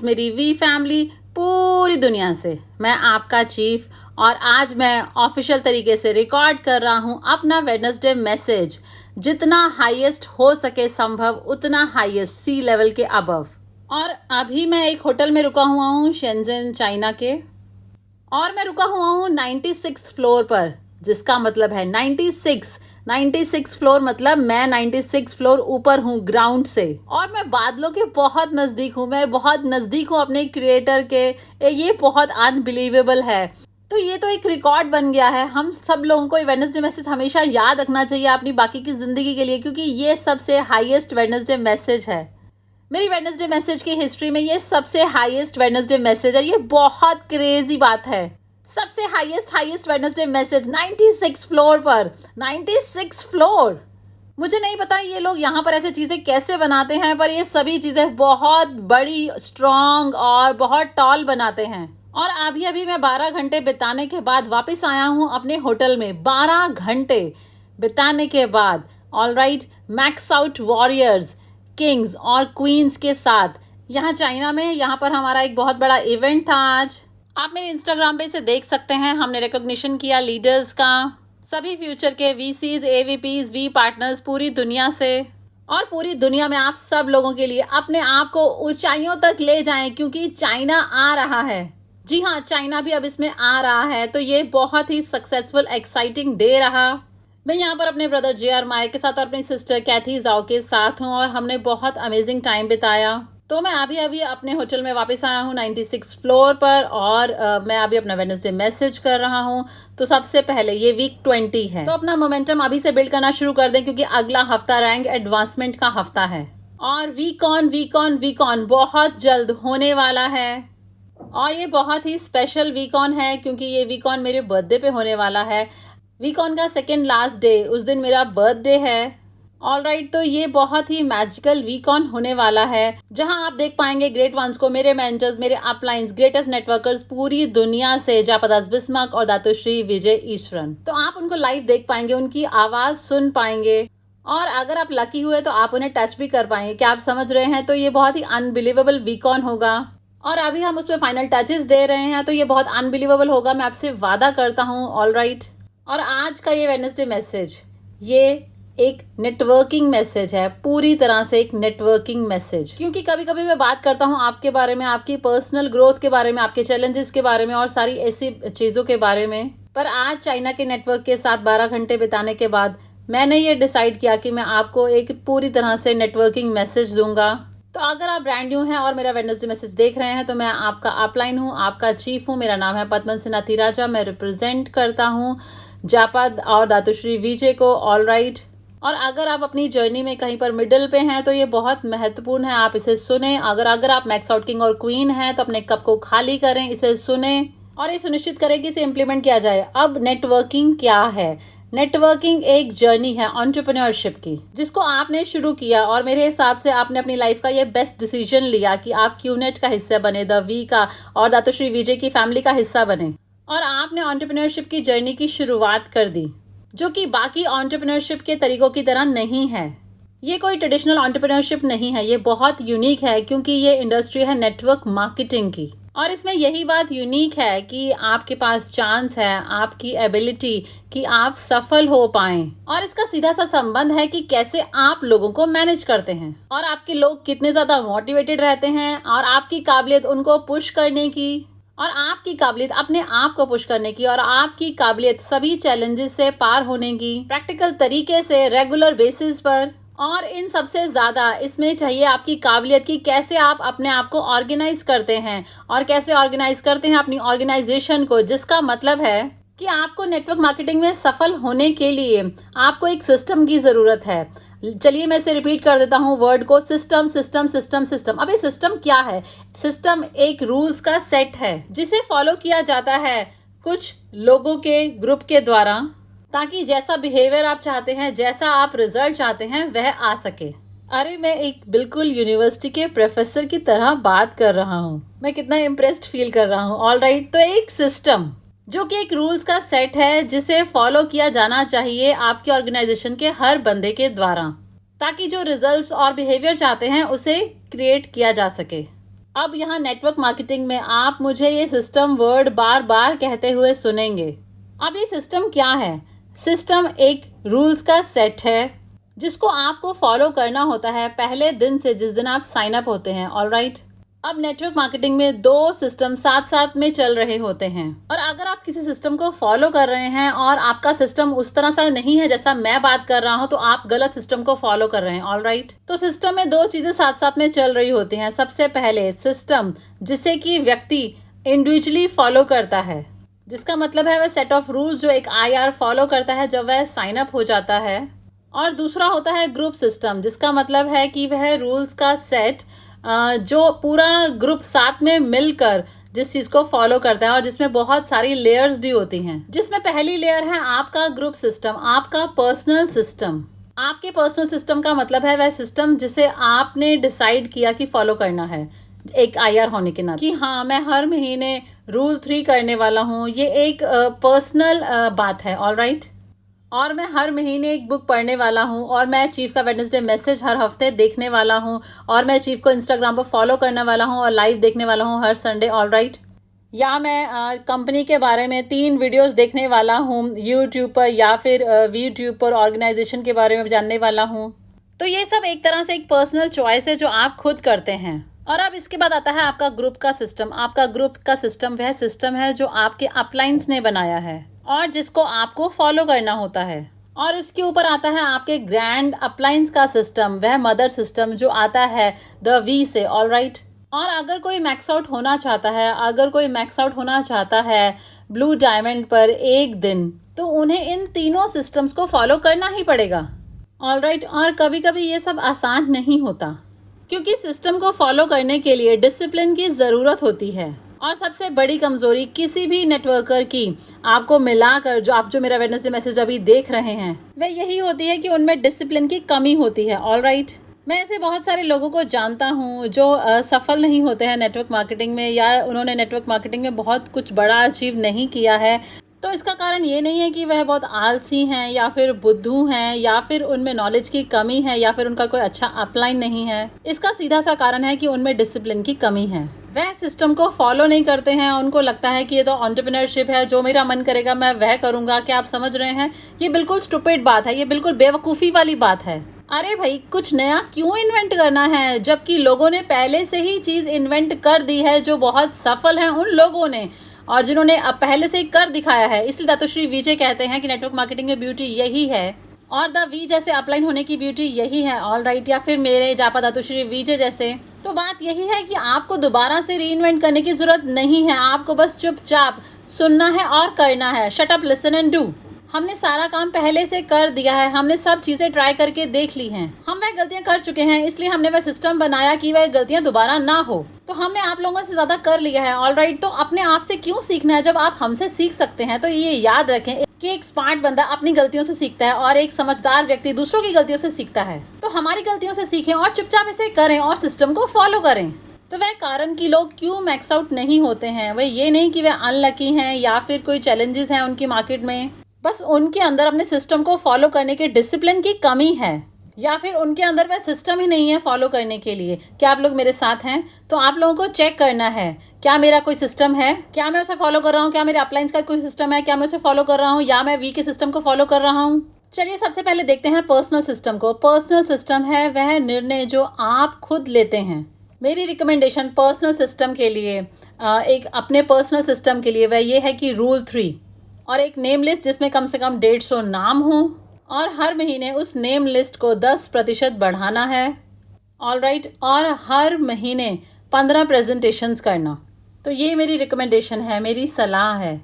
मेरी we family पूरी दुनिया से। मैं आपका चीफ और आज मैं ऑफिशियल तरीके से रिकॉर्ड कर रहा हूँ अपना वेडनेसडे मैसेज। जितना हाईएस्ट हो सके संभव उतना हाईएस्ट सी लेवल के अबव। और अभी मैं एक होटल में रुका हुआ हूँ शेंजन चाइना के, और मैं रुका हुआ हूँ 96 फ्लोर पर, जिसका मतलब है 96 फ्लोर, मतलब मैं 96 फ्लोर ऊपर हूँ ग्राउंड से, और मैं बादलों के बहुत नज़दीक हूँ। मैं बहुत नज़दीक हूँ अपने क्रिएटर के। ये बहुत अनबिलीवेबल है। तो ये तो एक रिकॉर्ड बन गया है। हम सब लोगों को ये वेडनेसडे मैसेज हमेशा याद रखना चाहिए अपनी बाकी की ज़िंदगी के लिए, क्योंकि ये सबसे हाईएस्ट वेडनेसडे मैसेज है। मेरी वेडनेसडे मैसेज की हिस्ट्री में ये सबसे हाईएस्ट वेडनेसडे मैसेज है। ये बहुत क्रेजी बात है। सबसे हाईएस्ट वेडनेसडे मैसेज 96 फ्लोर पर। 96 फ्लोर। मुझे नहीं पता ये लोग यहाँ पर ऐसे चीज़ें कैसे बनाते हैं, पर ये सभी चीज़ें बहुत बड़ी, स्ट्रॉन्ग और बहुत टॉल बनाते हैं। और अभी मैं 12 घंटे बिताने के बाद वापस आया हूँ अपने होटल में। 12 घंटे बिताने के बाद, alright, max out warriors, Kings और क्वींस के साथ यहाँ चाइना में। यहाँ पर हमारा एक बहुत बड़ा इवेंट था आज। आप मेरे इंस्टाग्राम पे इसे देख सकते हैं। हमने रिकॉग्निशन किया लीडर्स का, सभी फ्यूचर के वीसीज, एवीपीज, वी पार्टनर्स पूरी दुनिया से। और पूरी दुनिया में आप सब लोगों के लिए अपने आप को ऊंचाइयों तक ले जाएं, क्योंकि चाइना आ रहा है। जी हाँ, चाइना भी अब इसमें आ रहा है। तो ये बहुत ही सक्सेसफुल, एक्साइटिंग डे रहा। मैं यहाँ पर अपने ब्रदर JR मायर के साथ और अपनी सिस्टर कैथी जाओ के साथ हूँ, और हमने बहुत अमेजिंग टाइम बिताया। तो मैं अभी अपने होटल में वापस आया हूँ 96 फ्लोर पर, और मैं अभी अपना वेडनेसडे मैसेज कर रहा हूँ। तो सबसे पहले ये वीक 20 है, तो अपना मोमेंटम अभी से बिल्ड करना शुरू कर दें, क्योंकि अगला हफ्ता रैंक एडवांसमेंट का हफ्ता है। और वीक ऑन बहुत जल्द होने वाला है। और ये बहुत ही स्पेशल वीक ऑन है, क्योंकि ये वीक ऑन मेरे बर्थडे पे होने वाला है। वीक ऑन का सेकेंड लास्ट डे, उस दिन मेरा बर्थडे है। ऑलराइट, तो ये बहुत ही मैजिकल वीक ऑन होने वाला है, जहां आप देख पाएंगे ग्रेट वंस को, मेरे मेंटर्स, मेरे अपलाइंस, ग्रेटेस्ट नेटवर्कर्स पूरी दुनिया से, जापदास बिस्मार्क और दातुश्री विजय ईश्वरन। तो आप उनको लाइव देख पाएंगे, उनकी आवाज सुन पाएंगे, और अगर आप लकी हुए तो आप उन्हें टच भी कर पाएंगे। क्या आप समझ रहे हैं? तो ये बहुत ही अनबिलीवेबल वीक ऑन होगा, और अभी हम उस पर फाइनल टचेस दे रहे हैं। तो ये बहुत अनबिलीवेबल होगा, मैं आपसे वादा करता हूँ। ऑलराइट, और आज का ये वेडनेसडे मैसेज, ये एक नेटवर्किंग मैसेज है, पूरी तरह से एक नेटवर्किंग मैसेज। क्योंकि कभी कभी मैं बात करता हूँ आपके बारे में, आपकी पर्सनल ग्रोथ के बारे में, आपके चैलेंजेस के बारे में और सारी ऐसी चीज़ों के बारे में। पर आज चाइना के नेटवर्क के साथ 12 घंटे बिताने के बाद मैंने ये डिसाइड किया कि मैं आपको एक पूरी तरह से नेटवर्किंग मैसेज दूंगा। तो अगर आप ब्रांड न्यू हैं और मेरा वेडनेसडे मैसेज देख रहे हैं, तो मैं आपका अपलाइन हूँ, आपका चीफ हूँ। मेरा नाम है पद्मन सिन्हा तिराजा। मैं रिप्रेजेंट करता हूँ जापद और दातुश्री विजय को। ऑलराइट, और अगर आप अपनी जर्नी में कहीं पर मिडिल पे हैं तो ये बहुत महत्वपूर्ण है, आप इसे सुने। अगर आप मैक्स आउट किंग और क्वीन हैं तो अपने कप को खाली करें, इसे सुने और ये सुनिश्चित करें कि इसे इम्प्लीमेंट किया जाए। अब नेटवर्किंग क्या है? नेटवर्किंग एक जर्नी है एंटरप्रेन्योरशिप की, जिसको आपने शुरू किया, और मेरे हिसाब से आपने अपनी लाइफ का ये बेस्ट डिसीजन लिया कि आप क्यूनेट का हिस्सा बने, द वी का और दातुश्री विजय की फैमिली का हिस्सा बने, और आपने एंटरप्रेन्योरशिप की जर्नी की शुरुआत कर दी, जो कि बाकी एंटरप्रेन्योरशिप के तरीकों की तरह नहीं है। ये कोई ट्रेडिशनल एंटरप्रेन्योरशिप नहीं है, ये बहुत यूनिक है, क्योंकि ये इंडस्ट्री है नेटवर्क मार्केटिंग की। और इसमें यही बात यूनिक है कि आपके पास चांस है, आपकी एबिलिटी कि आप सफल हो पाएं, और इसका सीधा सा संबंध है कि कैसे आप लोगों को मैनेज करते हैं, और आपके लोग कितने ज़्यादा मोटिवेटेड रहते हैं, और आपकी काबिलियत उनको पुश करने की, और आपकी काबिलियत अपने आप को पुश करने की, और आपकी काबिलियत सभी चैलेंजेस से पार होने की, प्रैक्टिकल तरीके से, रेगुलर बेसिस पर। और इन सबसे ज़्यादा इसमें चाहिए आपकी काबिलियत कि कैसे आप अपने आप को ऑर्गेनाइज करते हैं, और कैसे ऑर्गेनाइज करते हैं अपनी ऑर्गेनाइजेशन को, जिसका मतलब है कि आपको नेटवर्क मार्केटिंग में सफल होने के लिए आपको एक सिस्टम की ज़रूरत है। चलिए मैं इसे रिपीट कर देता हूँ वर्ड को, सिस्टम सिस्टम सिस्टम सिस्टम। अब ये सिस्टम क्या है? सिस्टम एक रूल्स का सेट है, जिसे फॉलो किया जाता है कुछ लोगों के ग्रुप के द्वारा, ताकि जैसा बिहेवियर आप चाहते हैं, जैसा आप रिजल्ट चाहते हैं, वह आ सके। अरे मैं एक बिल्कुल यूनिवर्सिटी के प्रोफेसर की तरह बात कर रहा हूँ। मैं कितना इम्प्रेस्ड फील कर रहा हूँ। ऑलराइट, तो एक सिस्टम जो कि एक रूल्स का सेट है, जिसे फॉलो किया जाना चाहिए आपके ऑर्गेनाइजेशन के हर बंदे के द्वारा, ताकि जो रिजल्ट्स और बिहेवियर चाहते हैं उसे क्रिएट किया जा सके। अब यहाँ नेटवर्क मार्केटिंग में आप मुझे ये सिस्टम वर्ड बार बार कहते हुए सुनेंगे। अब ये सिस्टम क्या है? सिस्टम एक रूल्स का सेट है जिसको आपको फॉलो करना होता है पहले दिन से, जिस दिन आप साइन अप होते हैं। ऑलराइट, अब नेटवर्क मार्केटिंग में 2 सिस्टम साथ साथ में चल रहे होते हैं, और अगर आप किसी सिस्टम को फॉलो कर रहे हैं और आपका सिस्टम उस तरह सा नहीं है जैसा मैं बात कर रहा हूं, तो आप गलत सिस्टम को फॉलो कर रहे हैं। ऑलराइट, तो सिस्टम में 2 चीजें साथ साथ में चल रही होती हैं। सबसे पहले सिस्टम जिसे कि व्यक्ति इंडिविजुअली फॉलो करता है, जिसका मतलब है वह सेट ऑफ रूल्स जो एक IR फॉलो करता है जब वह साइन अप हो जाता है। और दूसरा होता है ग्रुप सिस्टम, जिसका मतलब है कि वह रूल्स का सेट जो पूरा ग्रुप साथ में मिलकर जिस चीज़ को फॉलो करता है, और जिसमें बहुत सारी लेयर्स भी होती हैं। जिसमें पहली लेयर है आपका ग्रुप सिस्टम, आपका पर्सनल सिस्टम। आपके पर्सनल सिस्टम का मतलब है वह सिस्टम जिसे आपने डिसाइड किया कि फॉलो करना है एक IR होने के नाते, कि हाँ मैं हर महीने रूल 3 करने वाला हूँ। ये एक पर्सनल बात है। ऑलराइट, और मैं हर महीने एक बुक पढ़ने वाला हूँ, और मैं चीफ का वेडनेसडे मैसेज हर हफ्ते देखने वाला हूँ, और मैं चीफ को इंस्टाग्राम पर फॉलो करने वाला हूँ और लाइव देखने वाला हूँ हर संडे। ऑलराइट, या मैं कंपनी के बारे में 3 वीडियोस देखने वाला हूँ यूट्यूब पर, या फिर यूट्यूब पर ऑर्गेनाइजेशन के बारे में जानने वाला हूँ। तो ये सब एक तरह से एक पर्सनल चॉइस है जो आप खुद करते हैं। और अब इसके बाद आता है आपका ग्रुप का सिस्टम। आपका ग्रुप का सिस्टम वह सिस्टम है जो आपके अपलाइंस ने बनाया है और जिसको आपको फॉलो करना होता है। और उसके ऊपर आता है आपके ग्रैंड अपलाइंस का सिस्टम, वह मदर सिस्टम जो आता है द V से। ऑलराइट, और अगर कोई मैक्स आउट होना चाहता है, अगर कोई मैक्स आउट होना चाहता है ब्लू डायमंड पर एक दिन, तो उन्हें इन तीनों सिस्टम्स को फॉलो करना ही पड़ेगा। ऑलराइट, और कभी कभी ये सब आसान नहीं होता, क्योंकि सिस्टम को फॉलो करने के लिए डिसिप्लिन की ज़रूरत होती है। और सबसे बड़ी कमज़ोरी किसी भी नेटवर्कर की आपको मिलाकर, जो मेरा वेडनेसडे मैसेज अभी देख रहे हैं, वह यही होती है कि उनमें डिसिप्लिन की कमी होती है। ऑलराइट, मैं ऐसे बहुत सारे लोगों को जानता हूँ जो सफल नहीं होते हैं नेटवर्क मार्केटिंग में, या उन्होंने नेटवर्क मार्केटिंग में बहुत कुछ बड़ा अचीव नहीं किया है। तो इसका कारण ये नहीं है कि वह बहुत आलसी हैं या फिर बुद्धू हैं या फिर उनमें नॉलेज की कमी है या फिर उनका कोई अच्छा अपलाइन नहीं है। इसका सीधा सा कारण है कि उनमें डिसिप्लिन की कमी है। वह सिस्टम को फॉलो नहीं करते हैं। उनको लगता है कि ये तो एंटरप्रेन्योरशिप है, जो मेरा मन करेगा मैं वह करूँगा। क्या आप समझ रहे हैं? ये बिल्कुल स्टूपिड बात है, ये बिल्कुल बेवकूफ़ी वाली बात है। अरे भाई, कुछ नया क्यों इन्वेंट करना है, जबकि लोगों ने पहले से ही चीज़ इन्वेंट कर दी है। जो बहुत सफल हैं उन लोगों ने, और जिन्होंने अब पहले से ही कर दिखाया है। इसलिए दातुश्री विजय कहते हैं कि नेटवर्क मार्केटिंग में ब्यूटी यही है, और द वी जैसे अपलाइन होने की ब्यूटी यही है। ऑलराइट, या फिर मेरे जापा दातुश्री विजय जैसे। तो बात यही है कि आपको दोबारा से रीइन्वेंट करने की जरूरत नहीं है। आपको बस चुपचाप सुनना है और करना है। Shut up, listen and do. हमने सारा काम पहले से कर दिया है, हमने सब चीज़ें ट्राई करके देख ली हैं। हम वह गलतियां कर चुके हैं, इसलिए हमने वह सिस्टम बनाया कि वह गलतियां दोबारा ना हो। तो हमने आप लोगों से ज़्यादा कर लिया है। ऑलराइट, तो अपने आप से क्यों सीखना है जब आप हमसे सीख सकते हैं। तो ये याद रखें कि एक स्मार्ट बंदा अपनी गलतियों से सीखता है और एक समझदार व्यक्ति दूसरों की गलतियों से सीखता है। तो हमारी गलतियों से सीखें और चुपचाप इसे करें और सिस्टम को फॉलो करें। तो वह कारण कि लोग क्यों मैक्स आउट नहीं होते हैं, वह ये नहीं कि वह अनलकी हैं या फिर कोई चैलेंजेस हैं उनकी मार्केट में। बस उनके अंदर अपने सिस्टम को फॉलो करने के डिसिप्लिन की कमी है, या फिर उनके अंदर वह सिस्टम ही नहीं है फॉलो करने के लिए। क्या आप लोग मेरे साथ हैं? तो आप लोगों को चेक करना है, क्या मेरा कोई सिस्टम है, क्या मैं उसे फॉलो कर रहा हूँ, क्या मेरे अपलाइंस का कोई सिस्टम है, क्या मैं उसे फॉलो कर रहा हूँ, या मैं वी के सिस्टम को फॉलो कर रहा हूँ। चलिए सबसे पहले देखते हैं पर्सनल सिस्टम को। पर्सनल सिस्टम है वह निर्णय जो आप खुद लेते हैं। मेरी रिकमेंडेशन पर्सनल सिस्टम के लिए, एक अपने पर्सनल सिस्टम के लिए, वह ये है कि रूल 3 और एक नेम लिस्ट जिसमें कम से कम 150 नाम हो, और हर महीने उस नेम लिस्ट को 10% बढ़ाना है। ऑलराइट, और हर महीने 15 प्रेजेंटेशंस करना। तो ये मेरी रिकमेंडेशन है, मेरी सलाह है।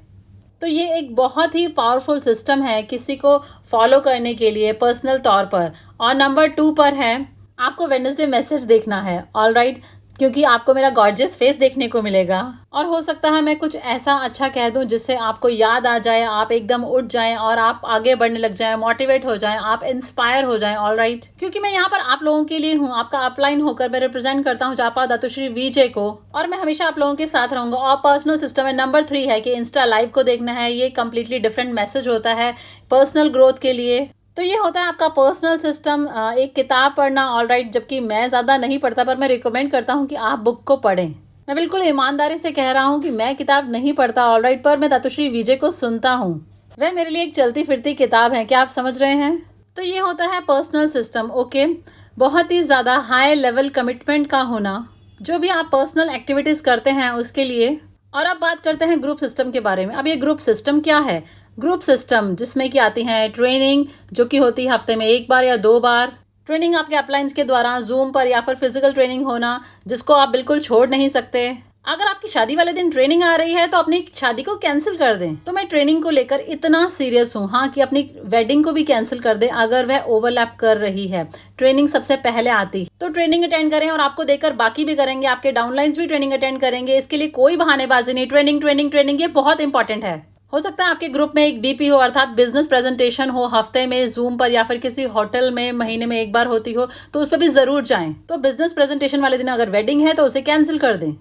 तो ये एक बहुत ही पावरफुल सिस्टम है किसी को फॉलो करने के लिए पर्सनल तौर पर। और नंबर 2 पर है आपको वेडनेसडे मैसेज देखना है। ऑलराइट, क्योंकि आपको मेरा गॉर्जियस फेस देखने को मिलेगा, और हो सकता है मैं कुछ ऐसा अच्छा कह दूं जिससे आपको याद आ जाए, आप एकदम उठ जाएं और आप आगे बढ़ने लग जाएं, मोटिवेट हो जाएं, आप इंस्पायर हो जाएं। ऑलराइट, क्योंकि मैं यहाँ पर आप लोगों के लिए हूँ, आपका अपलाइन होकर मैं रिप्रेजेंट करता हूँ जापा दातुश्री विजय को, और मैं हमेशा आप लोगों के साथ रहूंगा। और पर्सनल सिस्टम में नंबर 3 है कि इंस्टा लाइव को देखना है। ये कम्प्लीटली डिफरेंट मैसेज होता है पर्सनल ग्रोथ के लिए। तो ये होता है आपका पर्सनल सिस्टम। एक किताब पढ़ना। ऑलराइट, जबकि मैं ज़्यादा नहीं पढ़ता, पर मैं रिकमेंड करता हूँ कि आप बुक को पढ़ें। मैं बिल्कुल ईमानदारी से कह रहा हूँ कि मैं किताब नहीं पढ़ता ऑलराइट, पर मैं दातुश्री विजय को सुनता हूँ। वह मेरे लिए एक चलती फिरती किताब है। क्या आप समझ रहे हैं? तो ये होता है पर्सनल सिस्टम। ओके, बहुत ही ज़्यादा हाई लेवल कमिटमेंट का होना जो भी आप पर्सनल एक्टिविटीज़ करते हैं उसके लिए। और अब बात करते हैं ग्रुप सिस्टम के बारे में। अब ये ग्रुप सिस्टम क्या है? ग्रुप सिस्टम जिसमें कि आती हैं ट्रेनिंग, जो कि होती है हफ्ते में 1 बार या 2 बार। ट्रेनिंग आपके अपलाइंस के द्वारा जूम पर या फिर फिजिकल ट्रेनिंग होना, जिसको आप बिल्कुल छोड़ नहीं सकते। अगर आपकी शादी वाले दिन ट्रेनिंग आ रही है तो अपनी शादी को कैंसिल कर दें। तो मैं ट्रेनिंग को लेकर इतना सीरियस हूँ, हाँ, कि अपनी वेडिंग को भी कैंसिल कर दें अगर वह ओवरलैप कर रही है। ट्रेनिंग सबसे पहले आती तो ट्रेनिंग अटेंड करें, और आपको देखकर बाकी भी करेंगे, आपके डाउनलाइंस भी ट्रेनिंग अटेंड करेंगे। इसके लिए कोई बहानेबाजी नहीं। ट्रेनिंग ट्रेनिंग ट्रेनिंग, ये बहुत इंपॉर्टेंट है। हो सकता है आपके ग्रुप में एक बीपी हो, अर्थात बिजनेस प्रेजेंटेशन हो, हफ्ते में जूम पर या फिर किसी होटल में महीने में 1 बार होती हो, तो उस पर भी जरूर जाएं। तो बिजनेस प्रेजेंटेशन वाले दिन अगर वेडिंग है तो उसे कैंसिल कर दें।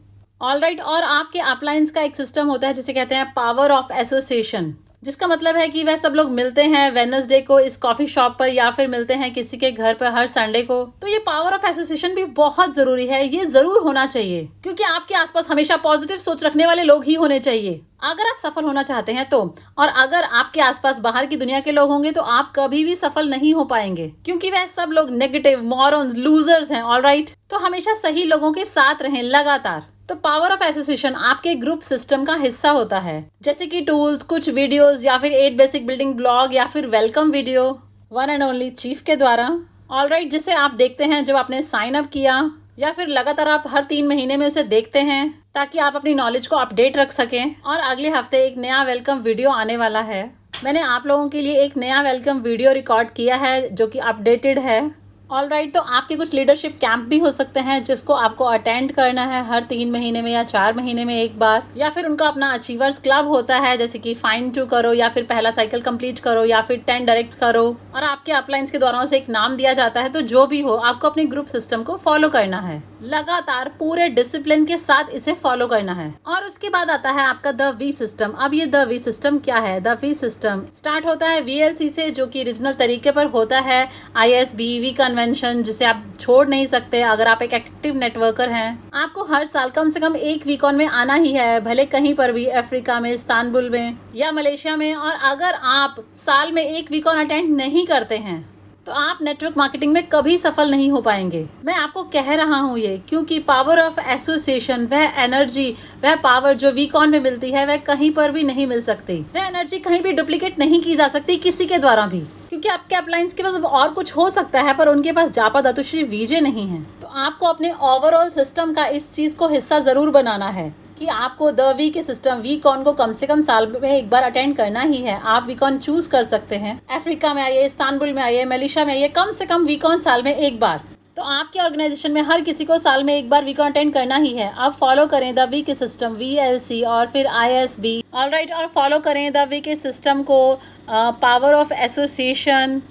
ऑलराइट, और आपके अपलाइंस का एक सिस्टम होता है जिसे कहते हैं पावर ऑफ एसोसिएशन, जिसका मतलब है कि वह सब लोग मिलते हैं वेडनेसडे को इस कॉफी शॉप पर या फिर मिलते हैं किसी के घर पर हर संडे को। तो ये पावर ऑफ एसोसिएशन भी बहुत जरूरी है, ये जरूर होना चाहिए, क्योंकि आपके आसपास हमेशा पॉजिटिव सोच रखने वाले लोग ही होने चाहिए अगर आप सफल होना चाहते हैं तो। और अगर आपके आसपास बाहर की दुनिया के लोग होंगे तो आप कभी भी सफल नहीं हो पाएंगे, क्योंकि वह सब लोग नेगेटिव, मॉरन्स, लूजर्स हैं। ऑलराइट, तो हमेशा सही लोगों के साथ रहें लगातार। तो पावर ऑफ एसोसिएशन आपके ग्रुप सिस्टम का हिस्सा होता है, जैसे कि टूल्स, कुछ वीडियोस या फिर 8 बेसिक बिल्डिंग ब्लॉग या फिर welcome video one and only chief के द्वारा। ऑलराइट, जिसे आप देखते हैं जब आपने साइन अप किया, या फिर लगातार आप हर 3 महीने में उसे देखते हैं, ताकि आप अपनी नॉलेज को अपडेट रख सकें। और अगले हफ्ते एक नया वेलकम वीडियो आने वाला है। मैंने आप लोगों के लिए एक नया वेलकम वीडियो रिकॉर्ड किया है जो कि अपडेटेड है। ऑलराइट, तो आपके कुछ लीडरशिप कैंप भी हो सकते हैं जिसको आपको अटेंड करना है हर 3 महीने में या 4 महीने में 1 बार। या फिर उनका अपना अचीवर्स क्लब होता है, जैसे कि फाइंड 2 करो, या फिर पहला साइकिल कंप्लीट करो, या फिर 10 डायरेक्ट करो। और आपके अपलाइंस के द्वारा उसे एक नाम दिया जाता है। तो जो भी हो, आपको अपने ग्रुप सिस्टम को फॉलो करना है, लगातार पूरे डिसिप्लिन के साथ इसे फॉलो करना है। और उसके बाद आता है आपका द वी सिस्टम। अब ये द वी सिस्टम क्या है? द वी सिस्टम स्टार्ट होता है VLC से, जो कि रीजनल तरीके पर होता है। ISB वी कन्वेंशन, जिसे आप छोड़ नहीं सकते अगर आप एक एक्टिव नेटवर्कर हैं। आपको हर साल कम से कम 1 वीकॉन में आना ही है, भले कहीं पर भी, अफ्रीका में, इस्तांबुल में या मलेशिया में। और अगर आप साल में 1 वीकॉन अटेंड नहीं करते हैं तो आप नेटवर्क मार्केटिंग में कभी सफल नहीं हो पाएंगे। मैं आपको कह रहा हूँ ये, क्योंकि पावर ऑफ एसोसिएशन, वह एनर्जी, वह पावर जो वीकॉन में मिलती है, वह कहीं पर भी नहीं मिल सकती। वह एनर्जी कहीं भी डुप्लीकेट नहीं की जा सकती किसी के द्वारा भी, क्योंकि आपके अपलाइंस के पास और कुछ हो सकता है पर उनके पास जापा दातुश्री विजय नहीं है। तो आपको अपने ओवरऑल सिस्टम का इस चीज को हिस्सा जरूर बनाना है कि आपको द वी के सिस्टम, वीकॉन को कम से कम साल में 1 बार अटेंड करना ही है। आप वीकॉन चूज कर सकते हैं, अफ्रीका में आइए, इस्तांबुल में आइए, मलेशिया में आइए, कम से कम वीकॉन साल में 1 बार। तो आपके ऑर्गेनाइजेशन में हर किसी को साल में 1 बार वीकॉन अटेंड करना ही है। आप फॉलो करें द वी के सिस्टम, VLC और फिर ISB। ऑलराइट, और फॉलो करें द वी के सिस्टम को, पावर ऑफ एसोसिएशन।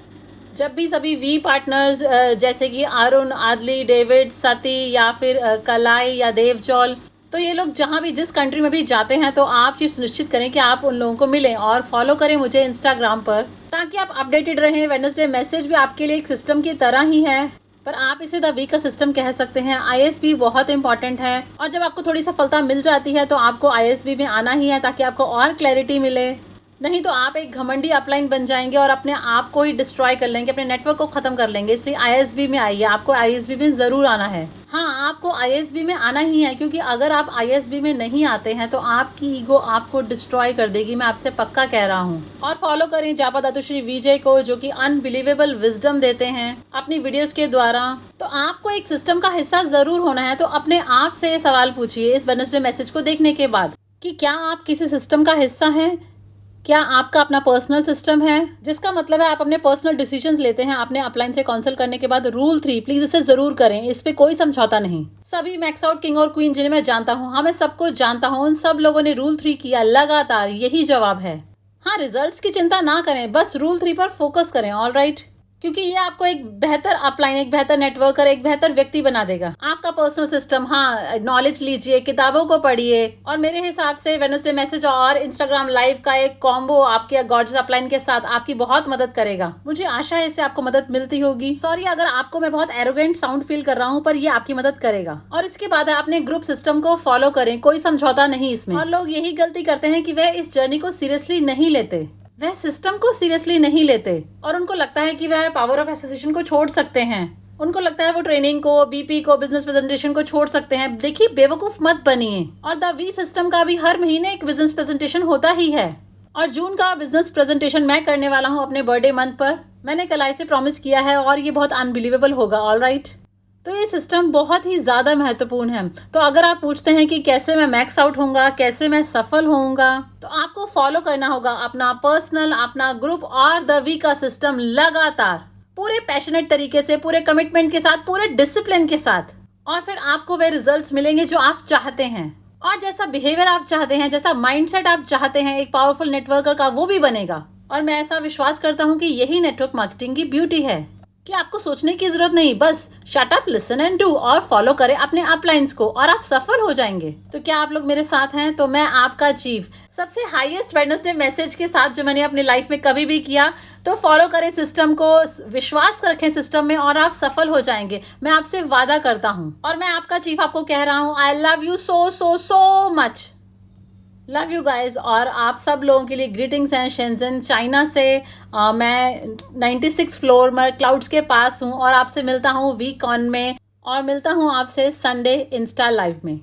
जब भी सभी वी पार्टनर्स जैसे कि अरुण, आदली, डेविड, सती या फिर कलाई या देवजौल, तो ये लोग जहाँ भी, जिस कंट्री में भी जाते हैं, तो आप ये सुनिश्चित करें कि आप उन लोगों को मिलें और फॉलो करें मुझे इंस्टाग्राम पर, ताकि आप अपडेटेड रहें। वेडनेसडे मैसेज भी आपके लिए एक सिस्टम की तरह ही है, पर आप इसे द वीक का सिस्टम कह सकते हैं। ISB बहुत इंपॉर्टेंट है, और जब आपको थोड़ी सफलता मिल जाती है तो आपको ISB में आना ही है, ताकि आपको और क्लैरिटी मिले। नहीं तो आप एक घमंडी अपलाइन बन जाएंगे और अपने आप को ही डिस्ट्रॉय कर लेंगे, अपने नेटवर्क को खत्म कर लेंगे। इसलिए ISB में आइए, आपको ISB में जरूर आना है। हाँ, आपको ISB में आना ही है, क्योंकि अगर आप ISB में नहीं आते हैं तो आपकी ईगो आपको डिस्ट्रॉय कर देगी, मैं आपसे पक्का कह रहा हूँ। और फॉलो करें जापा दातुश्री विजय को, जो कि अनबिलीवेबल विजडम देते हैं अपनी वीडियोस के द्वारा। तो आपको एक सिस्टम का हिस्सा जरूर होना है। तो अपने आप से सवाल पूछिए इस वेडनेसडे मैसेज को देखने के बाद कि क्या आप किसी सिस्टम का हिस्सा हैं? क्या आपका अपना पर्सनल सिस्टम है? जिसका मतलब है आप अपने पर्सनल डिसीजंस लेते हैं अपने अपलाइन से कंसल्ट करने के बाद। रूल 3 प्लीज इसे जरूर करें, इस पे कोई समझौता नहीं। सभी मैक्स आउट किंग और क्वीन जिन्हें मैं जानता हूँ, हाँ मैं सबको जानता हूँ, उन सब लोगों ने रूल 3 किया लगातार। यही जवाब है। हाँ, रिजल्ट्स की चिंता ना करें, बस रूल 3 पर फोकस करें। ऑलराइट, क्योंकि ये आपको एक बेहतर अपलाइन, एक बेहतर नेटवर्कर, एक बेहतर व्यक्ति बना देगा। आपका पर्सनल सिस्टम, हाँ, नॉलेज लीजिए, किताबों को पढ़िए, और मेरे हिसाब से वेडनेसडे मैसेज और इंस्टाग्राम लाइव का एक कॉम्बो आपके गॉर्जियस अपलाइन के साथ आपकी बहुत मदद करेगा। मुझे आशा है इससे आपको मदद मिलती होगी। सॉरी अगर आपको मैं बहुत एरोगेंट साउंड फील कर रहा हूँ, पर ये आपकी मदद करेगा। और इसके बाद अपने ग्रुप सिस्टम को फॉलो करें, कोई समझौता नहीं इसमें। और लोग यही गलती करते हैं कि वह इस जर्नी को सीरियसली नहीं लेते, वह सिस्टम को सीरियसली नहीं लेते, और उनको लगता है कि वह पावर ऑफ एसोसिएशन को छोड़ सकते हैं। उनको लगता है वो ट्रेनिंग को, बीपी को, बिजनेस प्रेजेंटेशन को छोड़ सकते हैं। देखिए, बेवकूफ मत बनिए। और द वी सिस्टम का भी हर महीने एक बिजनेस प्रेजेंटेशन होता ही है, और जून का बिजनेस प्रेजेंटेशन मैं करने वाला हूँ अपने बर्थडे मंथ पर। मैंने कलाई से प्रॉमिस किया है, और ये बहुत अनबिलीवेबल होगा। ऑल राइट, तो ये सिस्टम बहुत ही ज़्यादा महत्वपूर्ण है। तो अगर आप पूछते हैं कि कैसे मैं मैक्स आउट होऊंगा, कैसे मैं सफल होऊंगा, तो आपको फॉलो करना होगा अपना पर्सनल, अपना ग्रुप और द वी का सिस्टम लगातार, पूरे पैशनेट तरीके से, पूरे कमिटमेंट के साथ, पूरे डिसिप्लिन के साथ, और फिर आपको वे रिजल्ट्स मिलेंगे जो आप चाहते हैं, और जैसा बिहेवियर आप चाहते हैं, जैसा माइंडसेट आप चाहते हैं एक पावरफुल नेटवर्कर का, वो भी बनेगा। और मैं ऐसा विश्वास करता हूँ कि यही नेटवर्क मार्केटिंग की ब्यूटी है कि आपको सोचने की जरूरत नहीं, बस shut up, listen and do, और फॉलो करें अपने अपलाइंस को, और आप सफल हो जाएंगे। तो क्या आप लोग मेरे साथ हैं? तो मैं आपका चीफ सबसे हाईएस्ट वेडनेसडे मैसेज के साथ जो मैंने अपनी लाइफ में कभी भी किया, तो फॉलो करें सिस्टम को, विश्वास रखें सिस्टम में, और आप सफल हो जाएंगे। मैं आपसे वादा करता हूँ, और मैं आपका चीफ आपको कह रहा हूँ, I love you so so so much. Love you guys. और आप सब लोगों के लिए ग्रीटिंग्स हैं शेंजन चाइना से। मैं 96 फ्लोर में क्लाउड्स के पास हूँ, और आपसे मिलता हूँ वीक ऑन में, और मिलता हूँ आपसे संडे इंस्टा लाइव में।